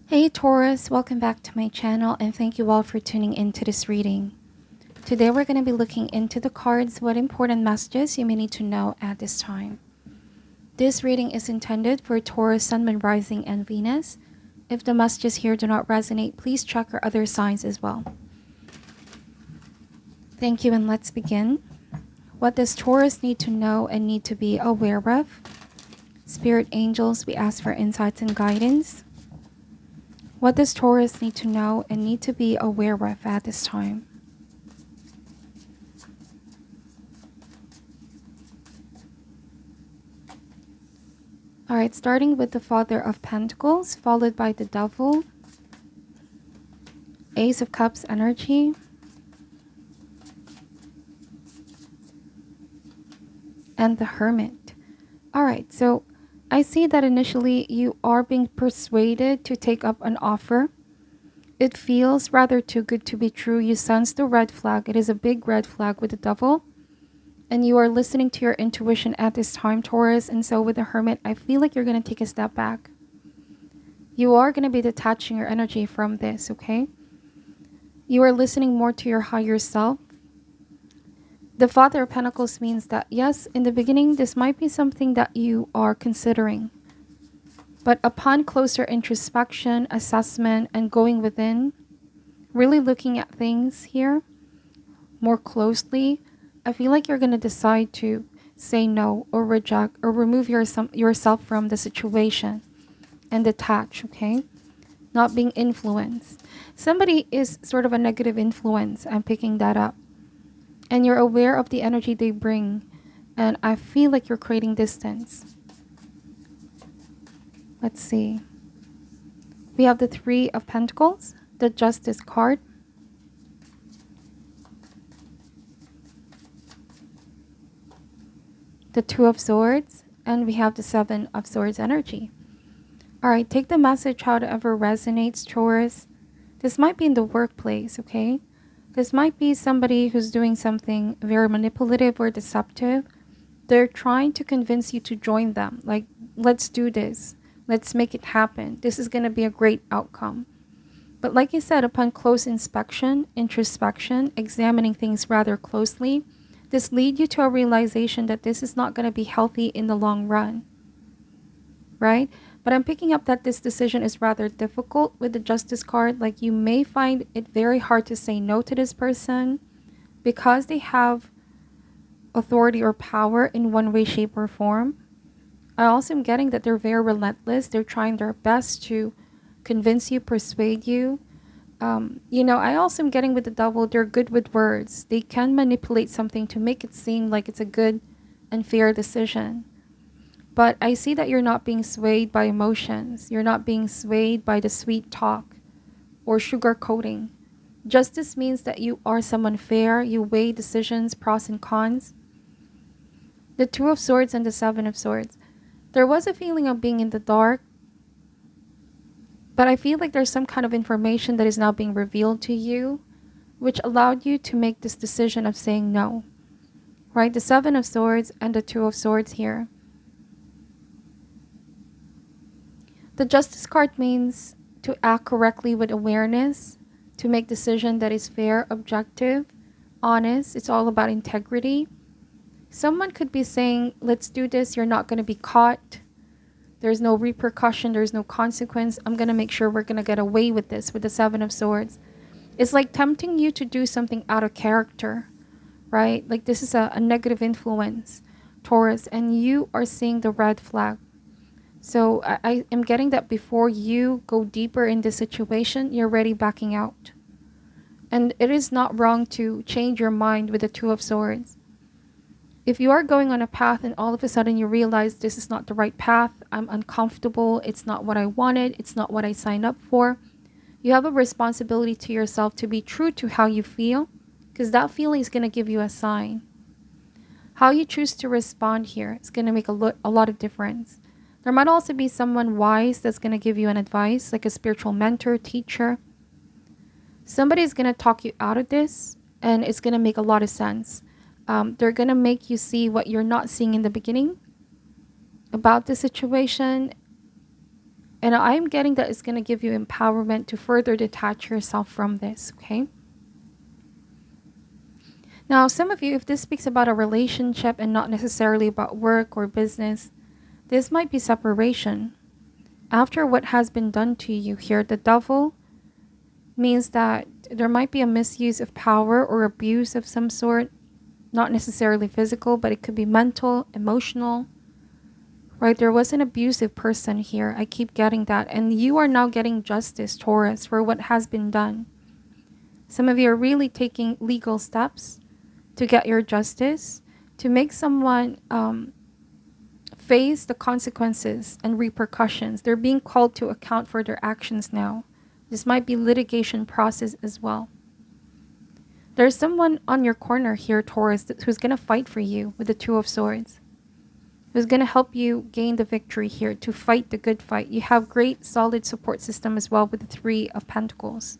Hey Taurus, welcome back to my channel and thank you all for tuning into this reading. Today we're going to be looking into the cards, what important messages you may need to know at this time. This reading is intended for Taurus, Sun, Moon, Rising, and Venus. If the messages here do not resonate, please check your other signs as well. Thank you and let's begin. What does Taurus need to know and need to be aware of? Spirit angels, we ask for insights and guidance. What does Taurus need to know and need to be aware of at this time? Alright, starting with the Father of Pentacles, followed by the Devil, Ace of Cups energy, and the Hermit. Alright, so I see that initially you are being persuaded to take up an offer. It feels rather too good to be true. You sense the red flag. It is a big red flag with the Devil. And you are listening to your intuition at this time, Taurus. And so with the Hermit, I feel like you're going to take a step back. You are going to be detaching your energy from this, okay? You are listening more to your higher self. The Father of Pentacles means that, yes, in the beginning, this might be something that you are considering. But upon closer introspection, assessment, and going within, really looking at things here more closely, I feel like you're going to decide to say no or reject or remove yourself from the situation and detach, okay? Not being influenced. Somebody is sort of a negative influence. I'm picking that up. And you're aware of the energy they bring. And I feel like you're creating distance. Let's see. We have the Three of Pentacles, the Justice card, the Two of Swords, and we have the Seven of Swords energy. Alright, take the message however resonates, Taurus. This might be in the workplace, okay? This might be somebody who's doing something very manipulative or deceptive. They're trying to convince you to join them. Like, let's do this. Let's make it happen. This is going to be a great outcome. But like I said, upon close inspection, introspection, examining things rather closely, this leads you to a realization that this is not going to be healthy in the long run. Right? But I'm picking up that this decision is rather difficult with the Justice card. Like, you may find it very hard to say no to this person because they have authority or power in one way, shape, or form. I also am getting that they're very relentless. They're trying their best to convince you, persuade you. I also am getting with the Devil, they're good with words. They can manipulate something to make it seem like it's a good and fair decision. But I see that you're not being swayed by emotions. You're not being swayed by the sweet talk or sugarcoating. Justice means that you are someone fair. You weigh decisions, pros and cons. The Two of Swords and the Seven of Swords. There was a feeling of being in the dark. But I feel like there's some kind of information that is now being revealed to you, which allowed you to make this decision of saying no. Right? The Seven of Swords and the Two of Swords here. The Justice card means to act correctly with awareness, to make decision that is fair, objective, honest. It's all about integrity. Someone could be saying, let's do this. You're not going to be caught. There's no repercussion. There's no consequence. I'm going to make sure we're going to get away with this with the Seven of Swords. It's like tempting you to do something out of character, right? Like, this is a negative influence, Taurus, and you are seeing the red flag. So I am getting that before you go deeper in this situation, you're already backing out. And it is not wrong to change your mind with the Two of Swords. If you are going on a path and all of a sudden you realize this is not the right path, I'm uncomfortable, it's not what I wanted, it's not what I signed up for, you have a responsibility to yourself to be true to how you feel, because that feeling is going to give you a sign. How you choose to respond here is going to make a lot of difference. There might also be someone wise that's going to give you an advice, like a spiritual mentor, teacher. Somebody is going to talk you out of this, and it's going to make a lot of sense. They're going to make you see what you're not seeing in the beginning about the situation. And I'm getting that it's going to give you empowerment to further detach yourself from this, okay? Now, some of you, if this speaks about a relationship and not necessarily about work or business, this might be separation. After what has been done to you here, the devil means that there might be a misuse of power or abuse of some sort, not necessarily physical, but it could be mental, emotional, right? There was an abusive person here. I keep getting that. And you are now getting justice, Taurus, for what has been done. Some of you are really taking legal steps to get your justice, to make someone face the consequences and repercussions. They're being called to account for their actions now. This might be litigation process as well. There's someone on your corner here, Taurus, who's going to fight for you with the Two of Swords. Who's going to help you gain the victory here, to fight the good fight. You have great solid support system as well with the Three of Pentacles.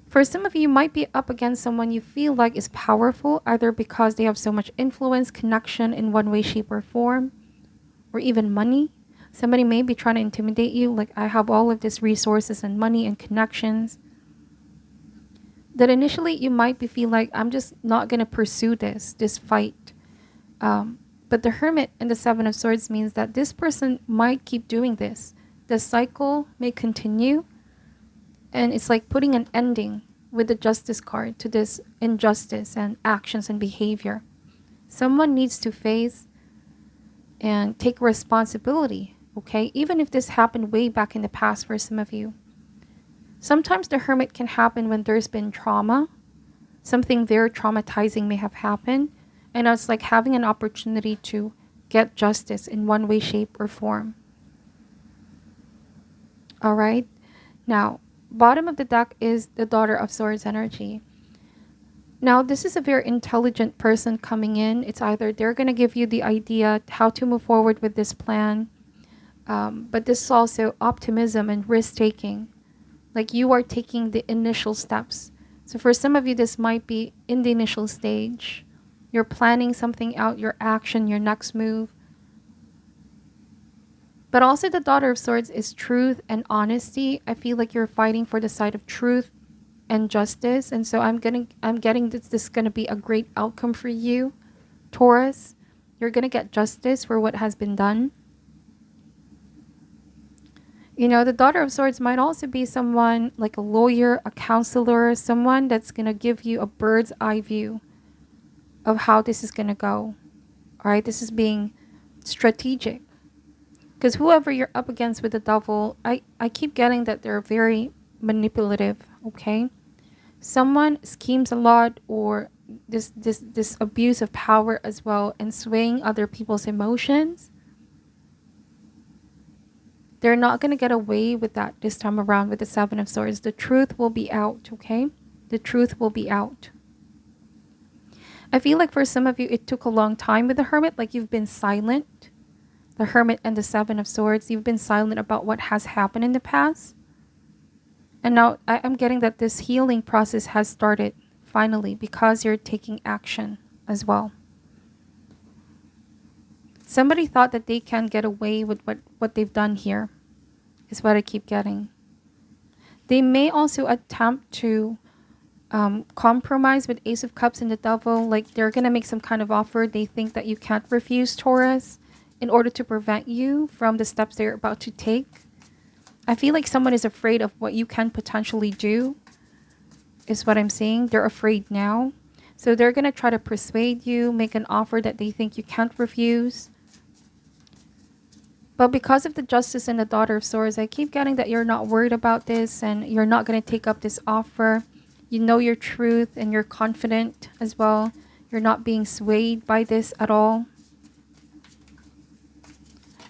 For some of you, you might be up against someone you feel like is powerful, either because they have so much influence, connection in one way, shape, or form, or even money. Somebody may be trying to intimidate you, like, I have all of these resources and money and connections. That initially you might be feel like, I'm just not going to pursue this fight. But the Hermit and the Seven of Swords means that this person might keep doing this. The cycle may continue. And it's like putting an ending with the Justice card to this injustice and actions and behavior. Someone needs to face and take responsibility, okay? Even if this happened way back in the past for some of you. Sometimes the Hermit can happen when there's been trauma. Something very traumatizing may have happened. And it's like having an opportunity to get justice in one way, shape, or form. All right? Now, bottom of the deck is the Daughter of Swords energy. Now, this is a very intelligent person coming in. It's either they're going to give you the idea how to move forward with this plan. But this is also optimism and risk-taking. Like you are taking the initial steps. So for some of you, this might be in the initial stage. You're planning something out, your action, your next move. But also the Daughter of Swords is truth and honesty. I feel like you're fighting for the side of truth and justice. And so I'm getting this is going to be a great outcome for you, Taurus. You're going to get justice for what has been done. You know, the Daughter of Swords might also be someone like a lawyer, a counselor, someone that's going to give you a bird's eye view of how this is going to go. All right, this is being strategic. Because whoever you're up against with the devil, I keep getting that they're very manipulative, okay? Someone schemes a lot, or this abuse of power as well, and swaying other people's emotions. They're not going to get away with that this time around with the Seven of Swords. The truth will be out, okay? The truth will be out. I feel like for some of you, it took a long time with the Hermit, like you've been silent. The Hermit and the Seven of Swords, you've been silent about what has happened in the past. And now I'm getting that this healing process has started finally because you're taking action as well. Somebody thought that they can get away with what they've done here, is what I keep getting. They may also attempt to compromise with Ace of Cups and the Devil. Like they're going to make some kind of offer they think that you can't refuse, Taurus, in order to prevent you from the steps they're about to take. I feel like someone is afraid of what you can potentially do, is what I'm seeing. They're afraid now. So they're going to try to persuade you, make an offer that they think you can't refuse. But because of the Justice and the Daughter of Swords, I keep getting that you're not worried about this and you're not going to take up this offer. You know your truth and you're confident as well. You're not being swayed by this at all.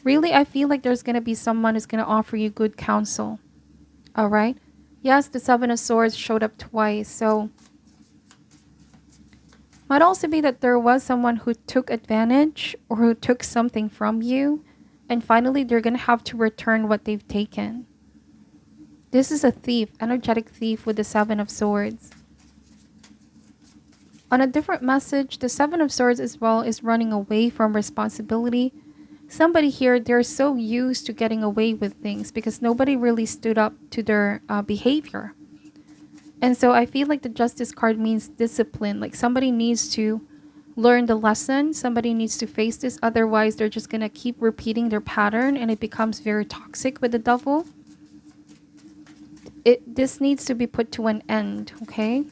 Really, I feel like there's going to be someone who's going to offer you good counsel. All right? Yes, the Seven of Swords showed up twice. So, might also be that there was someone who took advantage or who took something from you. And finally, they're going to have to return what they've taken. This is a thief, energetic thief with the Seven of Swords. On a different message, the Seven of Swords as well is running away from responsibility. somebody here, they're so used to getting away with things because nobody really stood up to their behavior. And so I feel like the Justice card means discipline. Like somebody needs to learn the lesson. Somebody needs to face this. Otherwise, they're just going to keep repeating their pattern and it becomes very toxic with the Devil. This needs to be put to an end, okay?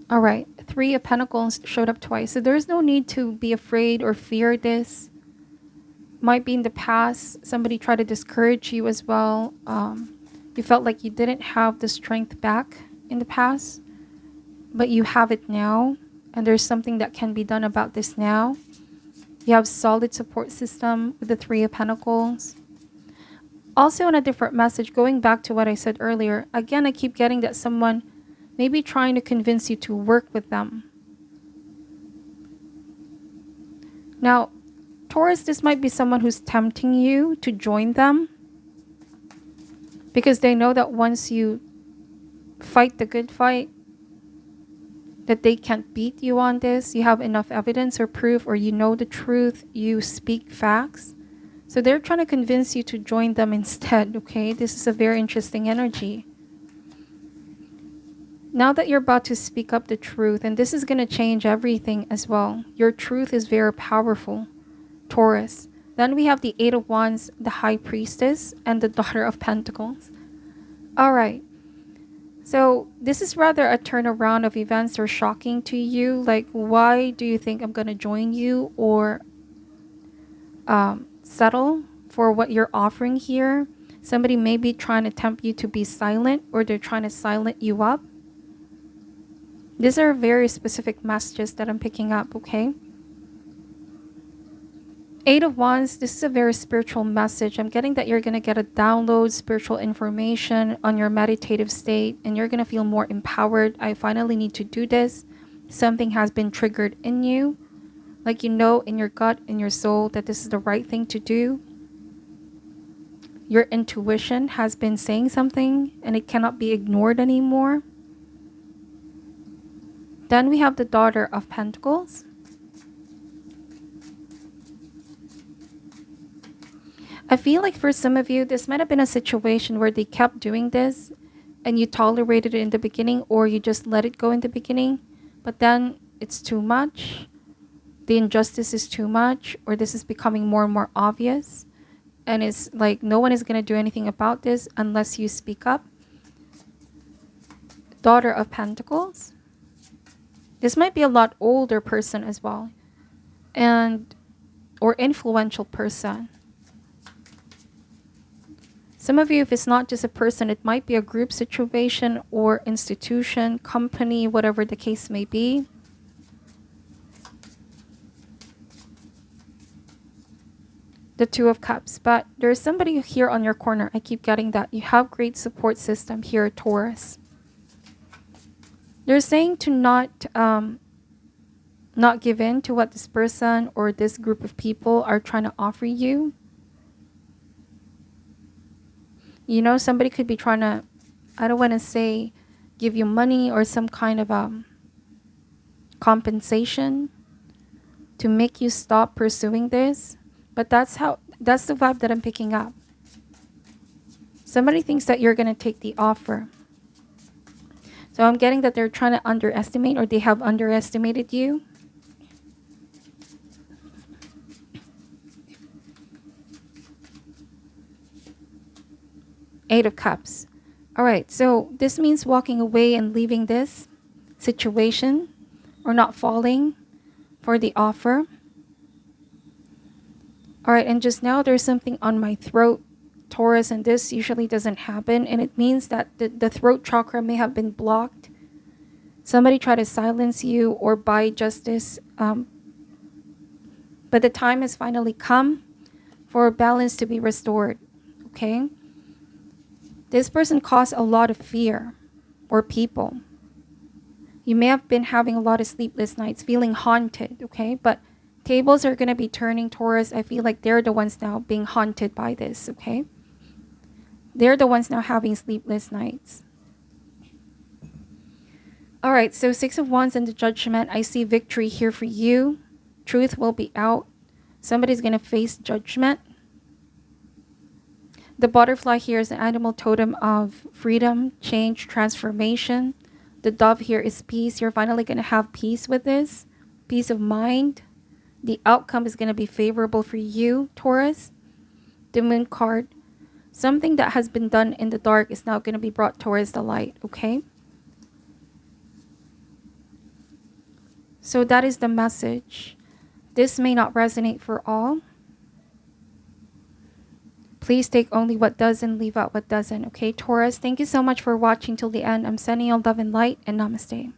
All right, Three of Pentacles showed up twice. So there's no need to be afraid or fear this. Might be in the past, somebody tried to discourage you as well. You felt like you didn't have the strength back in the past, but you have it now. And there's something that can be done about this now. You have solid support system with the Three of Pentacles. Also on a different message, going back to what I said earlier, again, I keep getting that someone may be trying to convince you to work with them. Now, Taurus, this might be someone who's tempting you to join them because they know that once you fight the good fight, that they can't beat you on this. You have enough evidence or proof, or you know the truth, you speak facts. So they're trying to convince you to join them instead, okay? This is a very interesting energy. Now that you're about to speak up the truth, and this is going to change everything as well. Your truth is very powerful, Taurus. Then we have the Eight of Wands, the High Priestess, and the Daughter of Pentacles. All right. So this is rather a turnaround of events or shocking to you. Like, why do you think I'm going to join you or settle for what you're offering here? Somebody may be trying to tempt you to be silent, or they're trying to silent you up. These are very specific messages that I'm picking up, okay? Eight of Wands, this is a very spiritual message. I'm getting that you're going to get a download, spiritual information on your meditative state, and you're going to feel more empowered. I finally need to do this. Something has been triggered in you. Like you know in your gut, in your soul, that this is the right thing to do. Your intuition has been saying something, and it cannot be ignored anymore. Then we have the Daughter of Pentacles. I feel like for some of you, this might have been a situation where they kept doing this and you tolerated it in the beginning, or you just let it go in the beginning, but then it's too much. The injustice is too much, or this is becoming more and more obvious. And it's like no one is going to do anything about this unless you speak up. Daughter of Pentacles. This might be a lot older person as well, and or influential person. Some of you, if it's not just a person, it might be a group situation or institution, company, whatever the case may be. The Two of Cups. But there's somebody here on your corner. I keep getting that. You have great support system here, Taurus. They're saying to not give in to what this person or this group of people are trying to offer you. You know, somebody could be trying to, I don't want to say give you money or some kind of compensation to make you stop pursuing this. But that's the vibe that I'm picking up. Somebody thinks that you're going to take the offer. So I'm getting that they're trying to underestimate, or they have underestimated you. Eight of Cups. All right, so this means walking away and leaving this situation, or not falling for the offer. All right, and just now there's something on my throat, Taurus, and this usually doesn't happen, and it means that the throat chakra may have been blocked. Somebody tried to silence you or buy justice, but the time has finally come for balance to be restored, okay? This person caused a lot of fear, or people. You may have been having a lot of sleepless nights, feeling haunted, okay? But tables are going to be turning, Taurus. I feel like they're the ones now being haunted by this, okay? They're the ones now having sleepless nights. All right, so Six of Wands and the Judgment. I see victory here for you. Truth will be out. Somebody's going to face judgment. The butterfly here is an animal totem of freedom, change, transformation. The dove here is peace. You're finally going to have peace with this. Peace of mind. The outcome is going to be favorable for you, Taurus. The moon card. Something that has been done in the dark is now going to be brought towards the light, okay? So that is the message. This may not resonate for all. Please take only what does and leave out what doesn't, okay? Taurus, thank you so much for watching till the end. I'm sending you love and light, and namaste.